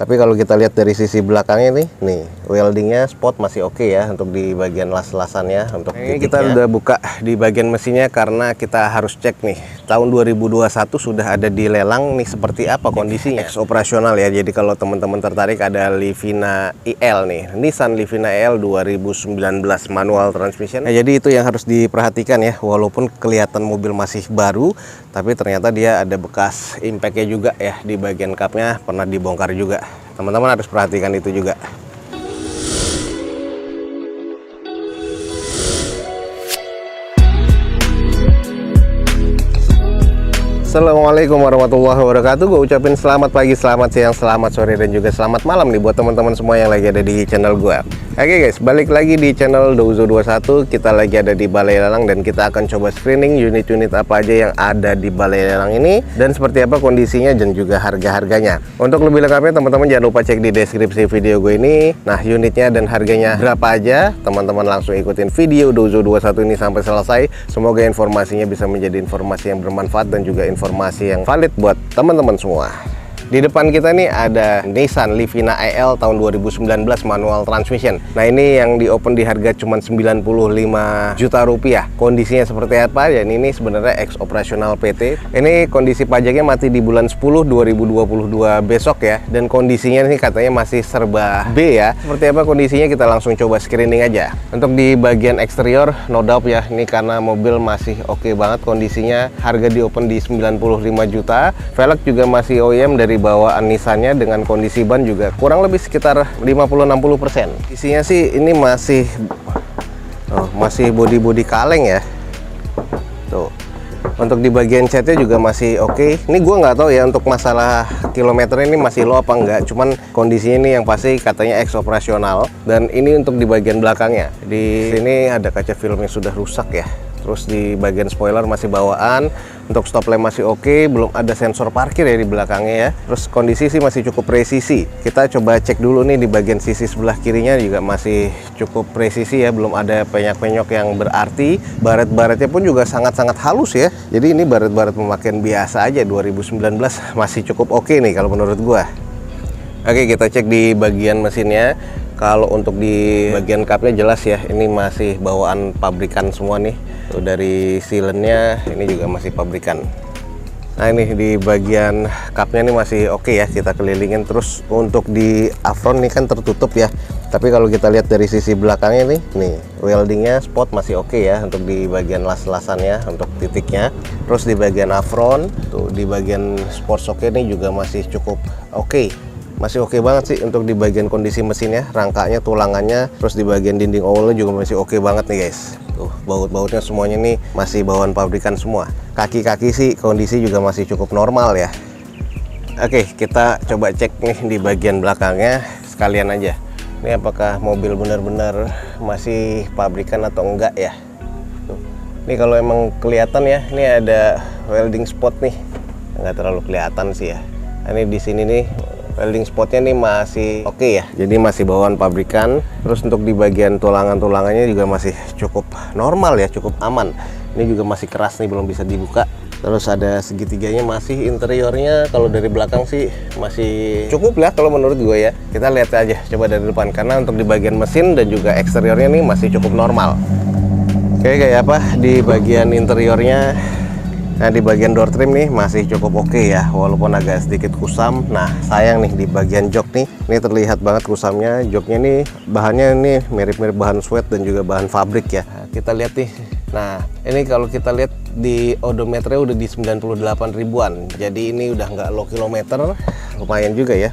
Tapi kalau kita lihat dari sisi belakangnya nih weldingnya spot masih oke ya untuk di bagian las-lasannya. Untuk ini kita udah buka di bagian mesinnya karena kita harus cek nih tahun 2021 sudah ada di lelang nih seperti apa kondisinya. Ex operasional ya. Jadi kalau teman-teman tertarik ada Livina IL nih, Nissan Livina IL 2019 manual transmission. Nah, jadi itu yang harus diperhatikan ya. Walaupun kelihatan mobil masih baru, tapi ternyata dia ada bekas impact-nya juga ya di bagian kapnya pernah dibongkar juga. Teman-teman harus perhatikan itu juga. Assalamualaikum warahmatullahi wabarakatuh. Gue ucapin selamat pagi, selamat siang, selamat sore, dan juga selamat malam nih buat teman-teman semua yang lagi ada di channel gue. Oke guys, balik lagi di channel Douzo21. Kita lagi ada di balai lelang dan kita akan coba screening unit-unit apa aja yang ada di balai lelang ini dan seperti apa kondisinya dan juga harga-harganya. Untuk lebih lengkapnya teman-teman jangan lupa cek di deskripsi video gue ini. Nah, unitnya dan harganya berapa aja, teman-teman langsung ikutin video Douzo21 ini sampai selesai. Semoga informasinya bisa menjadi informasi yang bermanfaat dan juga informasi yang valid buat teman-teman semua. Di depan kita nih ada Nissan Livina IL tahun 2019 manual transmission. Nah, ini yang di open di harga cuma 95 juta rupiah. Kondisinya seperti apa? Dan ini sebenarnya ex operasional PT. Ini kondisi pajaknya mati di bulan 10 2022 besok ya. Dan kondisinya nih katanya masih serba B ya. Seperti apa kondisinya kita langsung coba screening aja. Untuk di bagian eksterior no doubt ya. Ini karena mobil masih oke banget kondisinya. Harga di open di 95 juta. Velg juga masih OEM dari bawaan Nissannya dengan kondisi ban juga kurang lebih sekitar 50-60%. Isinya sih ini masih bodi kaleng ya. Tuh. Untuk di bagian catnya juga masih oke. Ini gua nggak tahu ya untuk masalah kilometer ini masih low apa enggak. Cuman kondisinya ini yang pasti katanya ex operasional. Dan ini untuk di bagian belakangnya. Di sini ada kaca film yang sudah rusak ya. Terus di bagian spoiler masih bawaan. Untuk stop lamp masih oke, belum ada sensor parkir ya di belakangnya ya. Terus kondisi sih masih cukup presisi. Kita coba cek dulu nih di bagian sisi sebelah kirinya juga masih cukup presisi ya, belum ada penyok-penyok yang berarti. Baret-baretnya pun juga sangat-sangat halus ya. Jadi ini baret-baret pemakaian biasa aja 2019 masih cukup oke nih kalau menurut gua. Oke, kita cek di bagian mesinnya. Kalau untuk di bagian kapnya jelas ya, ini masih bawaan pabrikan semua nih. Tuh, dari sealannya ini juga masih pabrikan. Nah, ini di bagian kapnya ini masih oke ya, kita kelilingin. Terus untuk di apron ini kan tertutup ya. Tapi kalau kita lihat dari sisi belakangnya nih weldingnya spot masih oke ya untuk di bagian las-lasannya untuk titiknya. Terus di bagian apron, tuh di bagian sport shocknya ini juga masih cukup oke. Masih oke banget sih untuk di bagian kondisi mesinnya, rangkanya, tulangannya, terus di bagian dinding owlnya juga masih oke banget nih guys. Tuh, baut-bautnya semuanya nih masih bawaan pabrikan semua. Kaki-kaki sih kondisi juga masih cukup normal ya. Oke, kita coba cek nih di bagian belakangnya sekalian aja. Ini apakah mobil benar-benar masih pabrikan atau enggak ya. Tuh. Ini kalau emang kelihatan ya, ini ada welding spot nih. Nggak terlalu kelihatan sih ya. Ini di sini nih welding spotnya nih masih oke ya, jadi masih bawaan pabrikan. Terus untuk di bagian tulangannya juga masih cukup normal ya, cukup aman. Ini juga masih keras nih, belum bisa dibuka. Terus ada segitiganya masih, interiornya kalau dari belakang sih masih cukup ya kalau menurut gue ya. Kita lihat aja coba dari depan, karena untuk di bagian mesin dan juga eksteriornya nih masih cukup normal. Oke, kayak apa di bagian interiornya. Nah, di bagian door trim nih masih cukup oke ya, walaupun agak sedikit kusam. Nah, sayang nih di bagian jok nih, ini terlihat banget kusamnya. Joknya nih bahannya nih mirip-mirip bahan sweat dan juga bahan fabrik ya. Nah, kita lihat nih. Nah, ini kalau kita lihat di odometernya udah di 98 ribuan. Jadi ini udah nggak low kilometer, lumayan juga ya.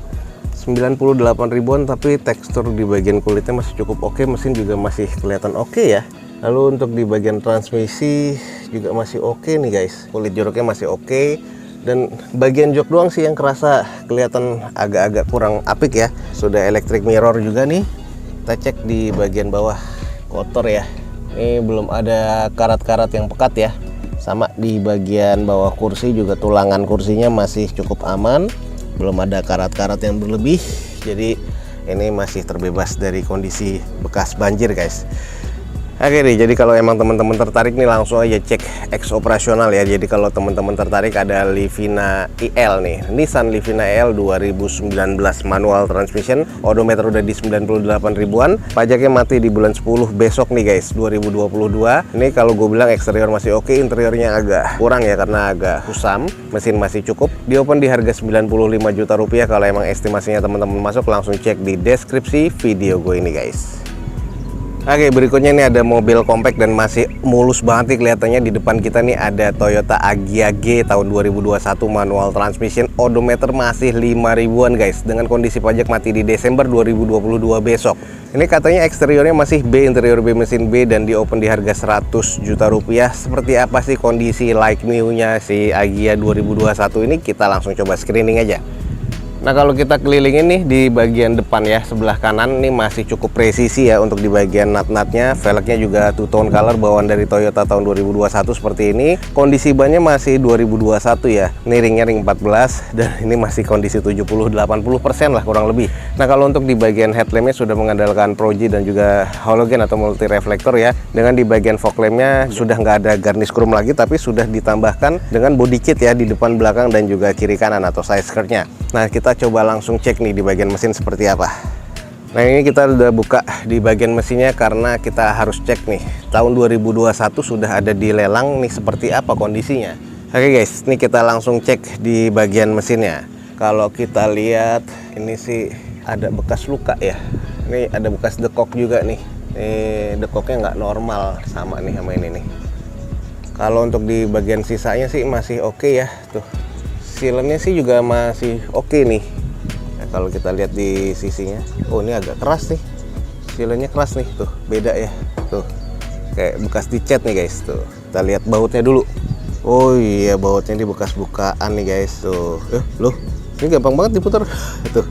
98 ribuan, tapi tekstur di bagian kulitnya masih cukup oke. Mesin juga masih kelihatan oke ya. Lalu untuk di bagian transmisi juga masih oke nih guys. Kulit joroknya masih oke. Dan bagian jok doang sih yang kerasa kelihatan agak-agak kurang apik ya. Sudah electric mirror juga nih. Kita cek di bagian bawah, kotor ya. Ini belum ada karat-karat yang pekat ya. Sama di bagian bawah kursi juga, tulangan kursinya masih cukup aman. Belum ada karat-karat yang berlebih. Jadi ini masih terbebas dari kondisi bekas banjir guys. Oke nih, jadi kalau emang teman-teman tertarik nih langsung aja cek X operasional ya. Jadi kalau teman-teman tertarik ada Livina IL nih, Nissan Livina IL 2019 manual transmission, odometer udah di 98 ribuan, pajaknya mati di bulan 10 besok nih guys, 2022. Ini kalau gue bilang eksterior masih oke, interiornya agak kurang ya karena agak kusam, mesin masih cukup. Di open di harga 95 juta rupiah. Kalau emang estimasinya teman-teman masuk langsung cek di deskripsi video gue ini guys. Oke, berikutnya ini ada mobil compact dan masih mulus banget nih kelihatannya. Di depan kita nih ada Toyota Agya G tahun 2021 manual transmission, odometer masih 5 ribuan guys, dengan kondisi pajak mati di Desember 2022 besok. Ini katanya eksteriornya masih B, interior B mesin B, dan di open di harga 100 juta rupiah. Seperti apa sih kondisi like new-nya si Agya 2021 ini? Kita langsung coba screening aja. Nah, kalau kita kelilingin nih di bagian depan ya, sebelah kanan ini masih cukup presisi ya untuk di bagian nut-nutnya. Velgnya juga two tone color bawaan dari Toyota tahun 2021 seperti ini. Kondisi bannya masih 2021 ya. Ini ringnya ring 14 dan ini masih kondisi 70-80% lah kurang lebih. Nah, kalau untuk di bagian headlampnya sudah mengandalkan Pro-G dan juga halogen atau multi reflektor ya. Dengan di bagian fog lampnya sudah nggak ada garnish chrome lagi, tapi sudah ditambahkan dengan body kit ya di depan, belakang, dan juga kiri kanan atau side skirtnya. Nah, kita coba langsung cek nih di bagian mesin seperti apa. Nah, ini kita udah buka di bagian mesinnya karena kita harus cek nih tahun 2021 sudah ada di lelang nih seperti apa kondisinya. Oke guys, ini kita langsung cek di bagian mesinnya. Kalau kita lihat ini sih ada bekas luka ya. Ini ada bekas dekok juga nih. Ini dekoknya nggak normal sama nih sama ini nih. Kalau untuk di bagian sisanya sih masih oke ya tuh. Sealannya sih juga masih oke nih. Nah, kalau kita lihat di sisinya, oh ini agak keras nih. Sealannya keras nih, tuh beda ya. Tuh kayak bekas dicat nih guys. Tuh kita lihat bautnya dulu. Oh iya, bautnya di bekas bukaan nih guys. Tuh, loh, ini gampang banget diputar. Tuh,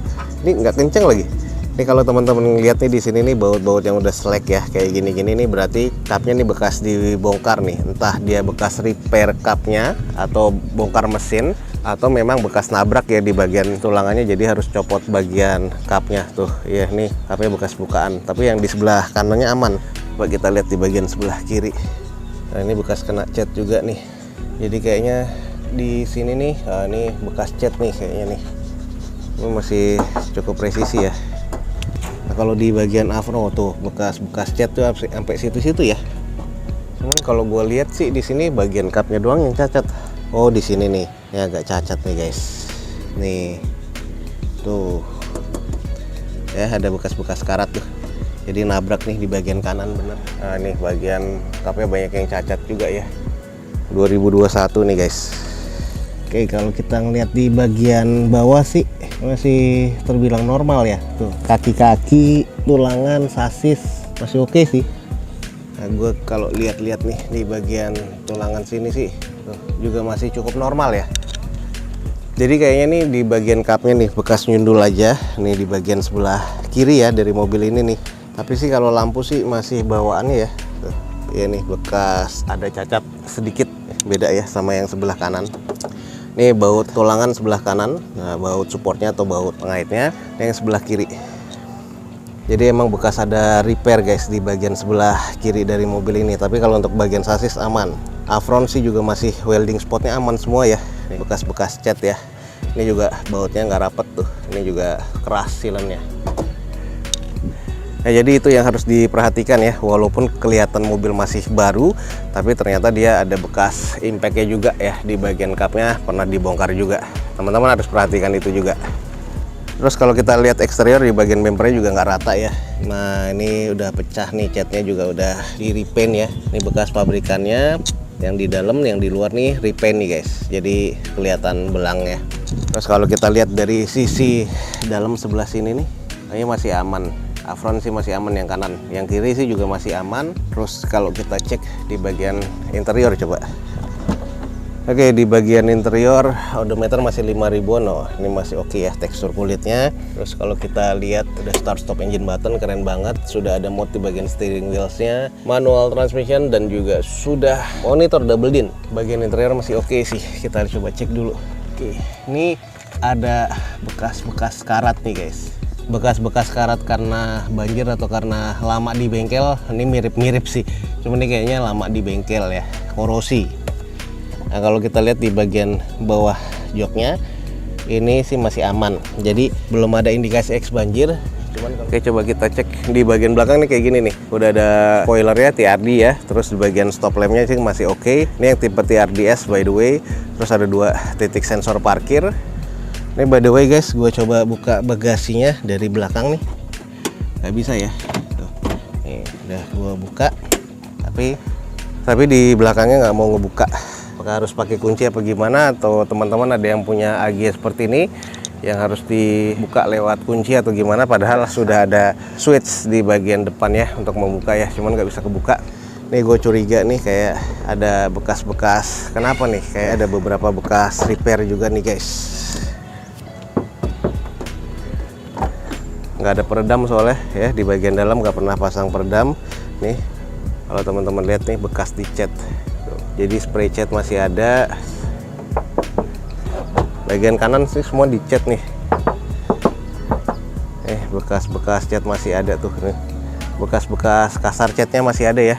ini nggak kenceng lagi. Ini kalau teman-teman lihat nih di sini nih baut-baut yang udah slack ya kayak gini-gini nih, berarti cupnya nih bekas dibongkar nih. Entah dia bekas repair cupnya atau bongkar mesin, atau memang bekas nabrak ya di bagian tulangannya, jadi harus copot bagian cupnya tuh ya. Nih cupnya bekas bukaan, tapi yang di sebelah kanannya aman. Coba kita lihat di bagian sebelah kiri. Nah, ini bekas kena cat juga nih, jadi kayaknya di sini nih, nah, ini bekas cat nih kayaknya nih. Ini masih cukup presisi ya. Nah, kalau di bagian afro tuh bekas cat tuh sampai situ-situ ya. Cuman kalau gue lihat sih di sini bagian cupnya doang yang cacat. Oh, di sini nih, ini agak cacat nih guys. Nih, tuh, ya ada bekas-bekas karat tuh. Jadi nabrak nih di bagian kanan bener. Nah, nih bagian cupnya banyak yang cacat juga ya. 2021 nih guys. Oke, kalau kita ngeliat di bagian bawah sih masih terbilang normal ya. Tuh, kaki-kaki, tulangan, sasis masih oke sih. Nah, gue kalau lihat-lihat nih di bagian tulangan sini sih tuh, juga masih cukup normal ya. Jadi kayaknya nih di bagian cupnya nih bekas nyundul aja nih di bagian sebelah kiri ya dari mobil ini nih. Tapi sih kalau lampu sih masih bawaannya ya. Tuh, ya nih bekas ada cacat sedikit, beda ya sama yang sebelah kanan. Nih baut tulangan sebelah kanan, nah baut supportnya atau baut pengaitnya yang sebelah kiri. Jadi emang bekas ada repair guys di bagian sebelah kiri dari mobil ini. Tapi kalau untuk bagian sasis aman. Afron sih juga masih welding spotnya aman semua ya. Ini bekas-bekas cat ya. Ini juga bautnya nggak rapet tuh. Ini juga keras silennya. Nah, jadi itu yang harus diperhatikan ya. Walaupun kelihatan mobil masih baru, tapi ternyata dia ada bekas impactnya juga ya di bagian cupnya, pernah dibongkar juga. Teman-teman harus perhatikan itu juga. Terus kalau kita lihat eksterior di bagian bumpernya juga nggak rata ya. Nah, ini udah pecah nih, catnya juga udah di repaint ya. Ini bekas pabrikannya, yang di dalam, yang di luar nih repaint nih guys. Jadi kelihatan belangnya. Terus kalau kita lihat dari sisi dalam sebelah sini nih, ini masih aman. Afron sih masih aman yang kanan, yang kiri sih juga masih aman. Terus kalau kita cek di bagian interior coba. Oke, di bagian interior odometer masih 5 ribuan loh. Ini masih oke ya tekstur kulitnya. Terus kalau kita lihat udah start stop engine button, keren banget. Sudah ada mode di bagian steering wheelsnya, manual transmission, dan juga sudah monitor double din. Bagian interior masih oke sih. Kita coba cek dulu. Oke, ini ada bekas-bekas karat nih guys. bekas-bekas karat karena banjir atau karena lama di bengkel. Ini mirip-mirip sih, cuman ini kayaknya lama di bengkel ya, korosi. Nah kalau kita lihat di bagian bawah joknya ini sih masih aman, jadi belum ada indikasi eks banjir. Oke, coba kita cek di bagian belakang nih kayak gini nih. Udah ada spoilernya TRD ya. Terus di bagian stop lampnya sih masih oke. Ini yang tipe TRDS by the way. Terus ada 2 titik sensor parkir. Ini by the way guys, gue coba buka bagasinya dari belakang nih. Gak bisa ya. Tuh. Nih, udah gue buka. Tapi di belakangnya nggak mau ngebuka. Apakah harus pakai kunci apa gimana? Atau teman-teman ada yang punya AG seperti ini yang harus dibuka lewat kunci atau gimana, padahal sudah ada switch di bagian depan ya untuk membuka ya, cuman nggak bisa kebuka. Nih gue curiga nih kayak ada bekas-bekas, kenapa nih kayak ada beberapa bekas repair juga nih guys. Nggak ada peredam soalnya ya, di bagian dalam nggak pernah pasang peredam. Nih kalau teman-teman lihat nih bekas dicat, jadi spray cat masih ada. Bagian kanan sih semua dicat nih. Bekas-bekas cat masih ada tuh nih. Bekas-bekas kasar catnya masih ada ya.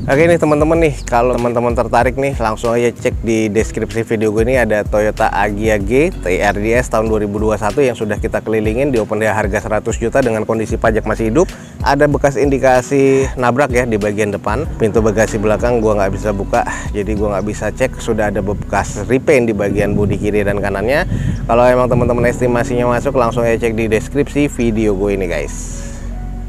Oke nih teman-teman nih, kalau teman-teman tertarik nih langsung aja cek di deskripsi video gue ini ada Toyota Agya G TRDS tahun 2021 yang sudah kita kelilingin di open day harga 100 juta dengan kondisi pajak masih hidup. Ada bekas indikasi nabrak ya di bagian depan. Pintu bagasi belakang gua nggak bisa buka, jadi gua nggak bisa cek. Sudah ada bekas repaint di bagian bodi kiri dan kanannya. Kalau emang teman-teman estimasinya masuk, langsung aja cek di deskripsi video gue ini guys.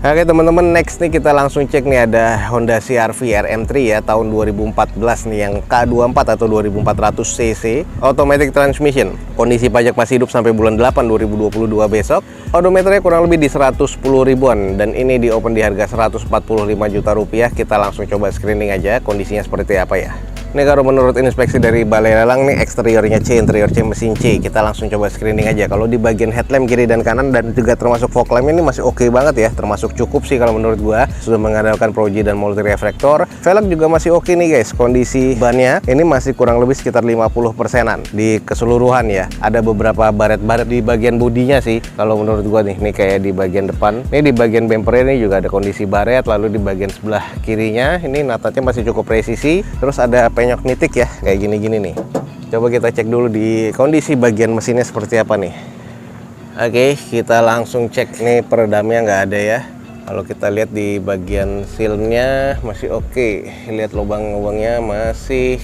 Oke teman-teman, next nih kita langsung cek nih ada Honda CR-V RM3 ya tahun 2014 nih yang K24 atau 2400 cc automatic transmission. Kondisi pajak masih hidup sampai bulan 8 2022 besok. Odometernya kurang lebih di 110 ribuan dan ini di open di harga 145 juta rupiah. Kita langsung coba screening aja kondisinya seperti apa ya. Ini kalau menurut inspeksi dari balai lelang nih eksteriornya C, interior C, mesin C. Kita langsung coba screening aja. Kalau di bagian headlamp kiri dan kanan dan juga termasuk fog lamp ini masih oke banget ya. Termasuk cukup sih kalau menurut gua. Sudah mengandalkan Proji dan multi reflektor. Velg juga masih oke nih guys. Kondisi bannya ini masih kurang lebih sekitar 50%-an di keseluruhan ya. Ada beberapa baret-baret di bagian bodinya sih. Kalau menurut gua nih kayak di bagian depan. Ini di bagian bumper ini juga ada kondisi baret. Lalu di bagian sebelah kirinya ini natatnya masih cukup presisi. Terus ada penyok nitik ya, kayak gini-gini nih. Coba kita cek dulu di kondisi bagian mesinnya seperti apa nih. Oke, kita langsung cek nih peredamnya nggak ada ya. Kalau kita lihat di bagian sealnya masih oke. Lihat lubang-lubangnya masih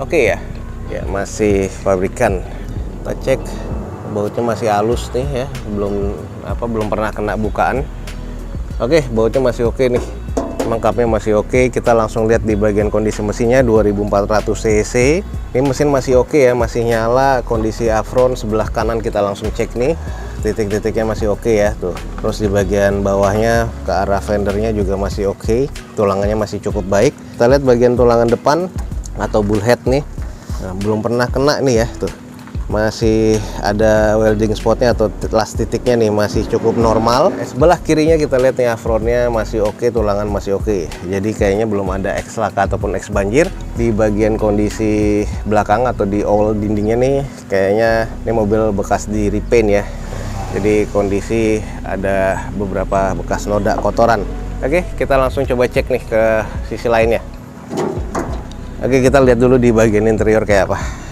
oke ya. Ya masih pabrikan. Kita cek bautnya masih halus nih ya, belum pernah kena bukaan. Oke, bautnya masih oke nih. Lengkapnya masih oke. Kita langsung lihat di bagian kondisi mesinnya 2400 cc. Ini mesin masih oke ya, masih nyala. Kondisi afron sebelah kanan kita langsung cek nih. Titik-titiknya masih oke ya tuh. Terus di bagian bawahnya ke arah fendernya juga masih oke. Tulangannya masih cukup baik. Kita lihat bagian tulangan depan atau bullhead nih. Nah, belum pernah kena nih ya tuh. Masih ada welding spotnya atau las titiknya nih masih cukup normal. Sebelah kirinya kita lihat nih afronnya masih oke, tulangan masih oke. Jadi kayaknya belum ada eks laka ataupun eks banjir. Di bagian kondisi belakang atau di all dindingnya nih kayaknya ini mobil bekas di repaint ya. Jadi kondisi ada beberapa bekas noda kotoran. Oke, kita langsung coba cek nih ke sisi lainnya. Oke, kita lihat dulu di bagian interior kayak apa.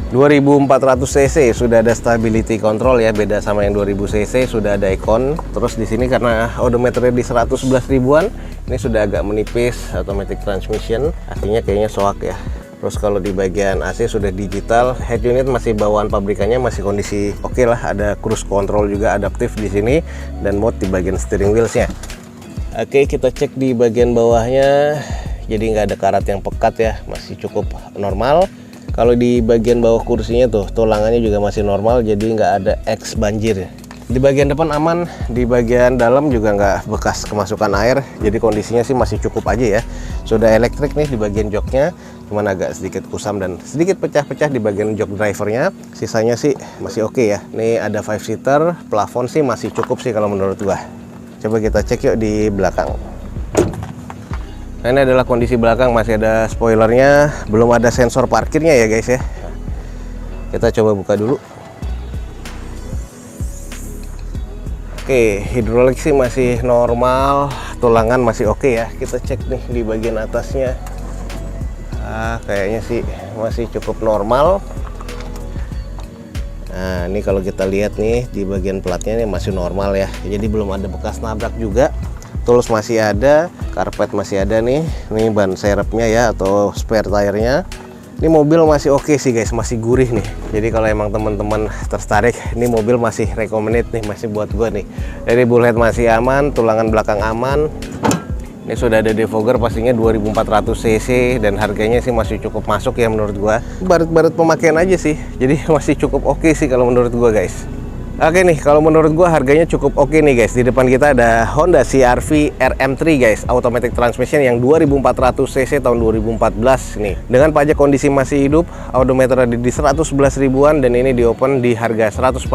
2400 cc sudah ada stability control ya, beda sama yang 2000 cc sudah ada ikon. Terus di sini karena odometernya di 111 ribuan, ini sudah agak menipis, automatic transmission, artinya kayaknya soak ya. Terus kalau di bagian AC sudah digital, head unit masih bawaan pabrikannya, masih kondisi oke lah. Ada cruise control juga adaptif di sini dan mode di bagian steering wheelsnya. Oke, kita cek di bagian bawahnya, jadi nggak ada karat yang pekat ya, masih cukup normal. Kalau di bagian bawah kursinya tuh tulangannya juga masih normal, jadi nggak ada eks banjir. Di bagian depan aman, di bagian dalam juga nggak bekas kemasukan air, jadi kondisinya sih masih cukup aja ya. Sudah elektrik nih di bagian joknya, cuman agak sedikit kusam dan sedikit pecah-pecah di bagian jok drivernya. Sisanya sih masih oke ya. Ini ada 5-seater, plafon sih masih cukup sih kalau menurut gua. Coba kita cek yuk di belakang. Nah, ini adalah kondisi belakang, masih ada spoilernya, belum ada sensor parkirnya ya guys ya. Kita coba buka dulu. Oke, hidrolik sih masih normal, tulangan masih oke ya. Kita cek nih di bagian atasnya. Kayaknya sih masih cukup normal. Nah, ini kalau kita lihat nih di bagian platnya ini masih normal ya. Jadi belum ada bekas nabrak juga. Tools masih ada, karpet masih ada nih. Ini ban serepnya ya atau spare tire-nya. Ini mobil masih oke sih guys, masih gurih nih. Jadi kalau emang teman-teman tertarik, ini mobil masih recommended nih, masih buat gua nih. Jadi bullhead masih aman, tulangan belakang aman. Ini sudah ada defogger pastinya 2400 cc dan harganya sih masih cukup masuk ya menurut gua. Baret-baret pemakaian aja sih. Jadi masih cukup oke sih kalau menurut gua guys. Oke nih, kalau menurut gua harganya cukup oke nih guys. Di depan kita ada Honda CR-V RM3 guys, automatic transmission yang 2400 cc tahun 2014 nih. Dengan pajak kondisi masih hidup, odometer ada di 111 ribuan dan ini di open di harga 145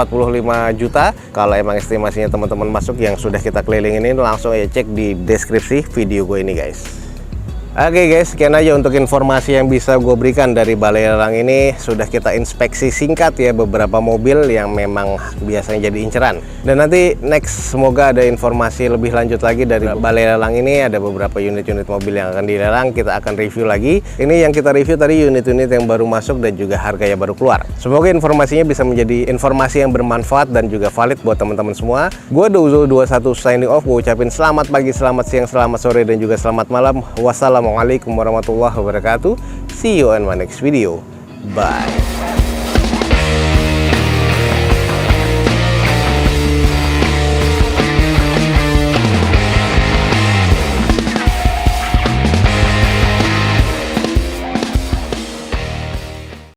juta. Kalau emang estimasinya teman-teman masuk yang sudah kita kelilingin ini, langsung aja cek di deskripsi video gue ini guys. Oke guys, sekian aja untuk informasi yang bisa gue berikan dari Balai Lelang ini. Sudah kita inspeksi singkat ya beberapa mobil yang memang biasanya jadi inceran. Dan nanti next semoga ada informasi lebih lanjut lagi dari Balai Lelang ini. Ada beberapa unit-unit mobil yang akan dilelang, kita akan review lagi. Ini yang kita review tadi unit-unit yang baru masuk dan juga harganya baru keluar. Semoga informasinya bisa menjadi informasi yang bermanfaat dan juga valid buat teman-teman semua. Gue Dozo21 signing off. Gue ucapin selamat pagi, selamat siang, selamat sore dan juga selamat malam. Wassalamualaikum warahmatullahi wabarakatuh. See you on my next video. Bye.